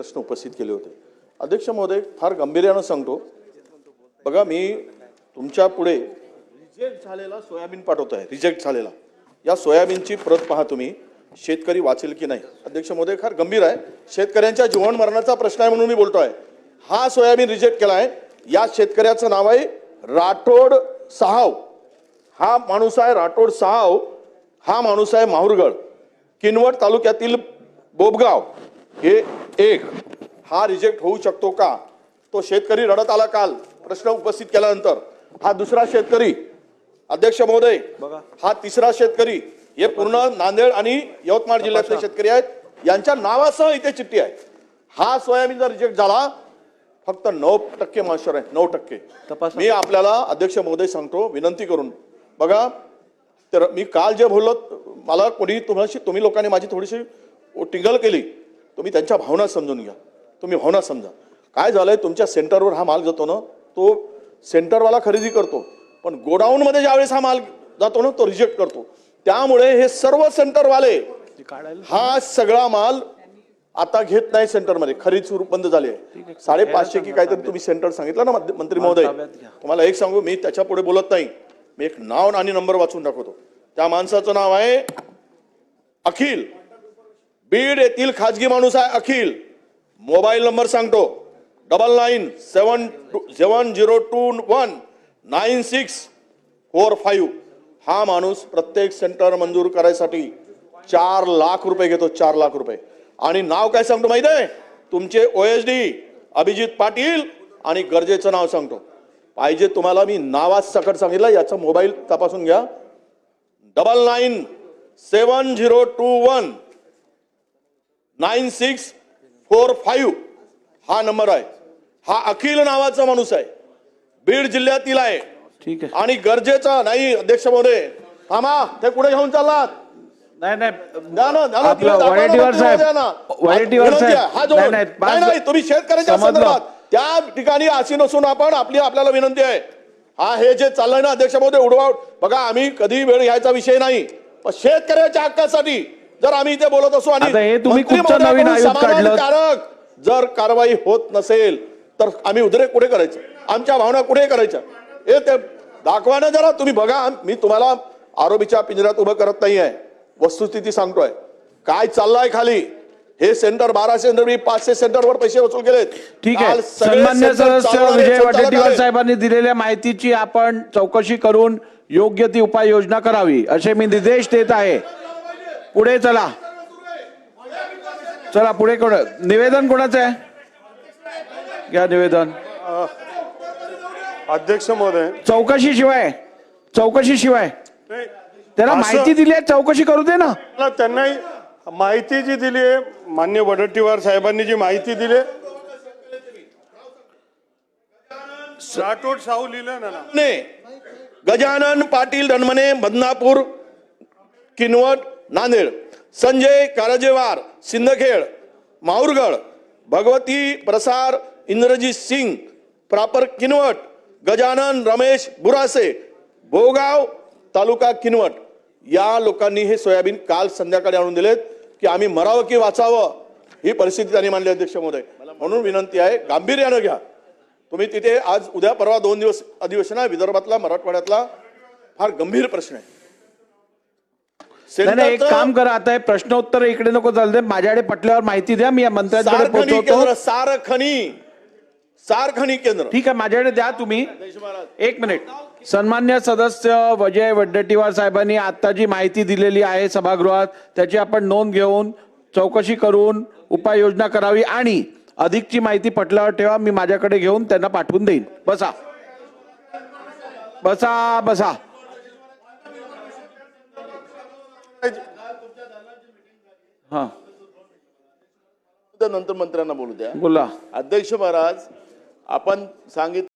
प्रश्न उपस्थित केले होते. अध्यक्ष महोदय, फार गांभीर्यानं सांगतो, बघा मी तुमच्या पुढे रिजेक्ट झालेला सोयाबीन पाठवतो आहे. रिजेक्ट झालेला या सोयाबीनची प्रत पहा तुम्ही. शेतकरी वाचेल की नाही. अध्यक्ष महोदय, फार गंभीर आहे. शेतकऱ्यांच्या जीवन मरणाचा प्रश्न आहे म्हणून मी बोलतोय. हा सोयाबीन रिजेक्ट केला आहे. या शेतकऱ्याचं नाव आहे राठोड साहाव. हा माणूस आहे राठोड साहाव. हा माणूस आहे माहुरगड, किनवट तालुक्यातील बोबगाव हे एक. हा रिजेक्ट होऊ शकतो का? तो शेतकरी रडत आला काल प्रश्न उपस्थित केल्यानंतर. हा दुसरा शेतकरी. अध्यक्ष महोदय, हा तिसरा शेतकरी. हे पूर्ण नांदेड आणि यवतमाळ जिल्ह्यातले शेतकरी आहेत. यांच्या नावासह इथे चिठ्ठी आहे. हा सोयाबीन जर रिजेक्ट झाला, फक्त 9% मॉइश्चर आहे. 9%. मी आपल्याला अध्यक्ष महोदय सांगतो विनंती करून, बघा तर मी काल जे बोललो, मला कोणी तुम्ही लोकांनी माझी थोडीशी टिंगल केली. तुम्ही त्यांच्या भावना समजून घ्या. तुम्ही भावना समजा. काय झालंय, तुमच्या सेंटरवर हा माल जातो ना, तो सेंटरवाला खरेदी करतो, पण गोडाऊन मध्ये ज्यावेळेस हा माल जातो ना, तो रिजेक्ट करतो. त्यामुळे हे सर्व सेंटरवाले हा सगळा माल आता घेत नाही. सेंटरमध्ये खरेदी सुरू बंद झाली आहे. 550 की काहीतरी तुम्ही सेंटर सांगितलं ना मंत्री महोदय. तुम्हाला एक सांगू, मी त्याच्या पुढे बोलत नाही. मी एक नाव आणि नंबर वाचून दाखवतो. त्या माणसाचं नाव आहे अखिल. बीड येथील खाजगी माणूस आहे अखिल. मोबाईल नंबर सांगतो 9970219645. हा माणूस प्रत्येक सेंटर मंजूर करायसाठी 4 लाख रुपये घेतो. 4 लाख रुपये. आणि नाव काय सांगतो माहिती आहे? तुमचे OSD अभिजित पाटील. आणि गरजेचं नाव सांगतो. पाहिजे तुम्हाला मी नावात सकट सांगितलं. याचा मोबाईल तपासून घ्या. 9970219645 हा नंबर आहे. हा अखिल नावाचा माणूस आहे. बीड जिल्ह्यातील आहे. ठीक आहे. आणि गरजेचा नाही. अध्यक्ष महोदय थांबा. ते कुठे घेऊन चाललात? नाही नाही, तुम्ही शेतकऱ्यांच्या संदर्भात त्या ठिकाणी अशी नसून आपण आपल्याला विनंती आहे. हा हे जे चाललंय ना अध्यक्ष महोदय, उडवाउड बघा. आम्ही कधी वेळ घ्यायचा विषय नाही, पण शेतकऱ्याच्या हक्कासाठी जर आम्ही इथे बोलत असू आणि तुम्ही नवीन आयोग काढलं, जर कारवाई होत नसेल तर आम्ही उद्रेक कुठे करायचं? आमच्या भावना कुठे करायच्या? हे ते दाखवा ना जरा. तुम्ही बघा. मी तुम्हाला आरोपीच्या पिंजऱ्यात उभं करत नाहीये. वस्तुस्थिती सांगतोय काय चाललंय खाली. हे सेंटर 12 सेंटर, 500 सेंटरवर पैसे वसूल केलेत. ठीक आहे. सन्मान्य सदस्य विजय वडेट्टीवार साहेबांनी दिलेल्या माहितीची आपण चौकशी करून योग्य ती उपाययोजना करावी असे मी निर्देश देत आहे. पुढे चला. चला पुढे. निवेदन कोणाचं आहे? घ्या निवेदन. अध्यक्ष महोदय, चौकशीशिवाय त्याला माहिती दिली आहे, चौकशी करू दे ना. त्यांना माहिती जी दिली आहे, मान्य वडेट्टीवार साहेबांनी जी माहिती दिली, राठोड साहू लिहिलं ना. गजानन पाटील धनमने बदनापूर किनवट नांदेड. संजय कारजेवार सिंदखेड माहुरगड. भगवती प्रसार इंद्रजीत सिंग प्रॉपर किनवट. गजानन रमेश बुरासे भोगाव तालुका किनवट. या लोकांनी हे सोयाबीन काल संध्याकाळी आणून दिलेत की आम्ही मरावं की वाचावं ही परिस्थिती त्यांनी मांडली. अध्यक्ष महोदय, म्हणून विनंती आहे गांभीर्यानं घ्या. तुम्ही तिथे आज उद्या परवा 2 दिवस अधिवेशन आहे. विदर्भातला मराठवाड्यातला फार गंभीर प्रश्न आहे. एक काम करा, आता प्रश्नोत्तर इकडे नको चालते. माझ्याकडे पटल्यावर माहिती द्या. मी मंत्र्यांकडे पोहोचवतो. सारखणी केंद्र. ठीक आहे, माझ्याकडे द्या तुम्ही. एक मिनिट. सन्मान्य सदस्य विजय वडेट्टीवार साहेबांनी आता जी माहिती दिलेली आहे सभागृहात, त्याची आपण नोंद घेऊन चौकशी करून उपाययोजना करावी आणि अधिकची माहिती पटल्यावर ठेवा. मी माझ्याकडे घेऊन त्यांना पाठवून देईन. बसा बसा बसा. हा, नंतर मंत्र्यांना बोलू द्या. बोला. अध्यक्ष महाराज, आपण सांगितलं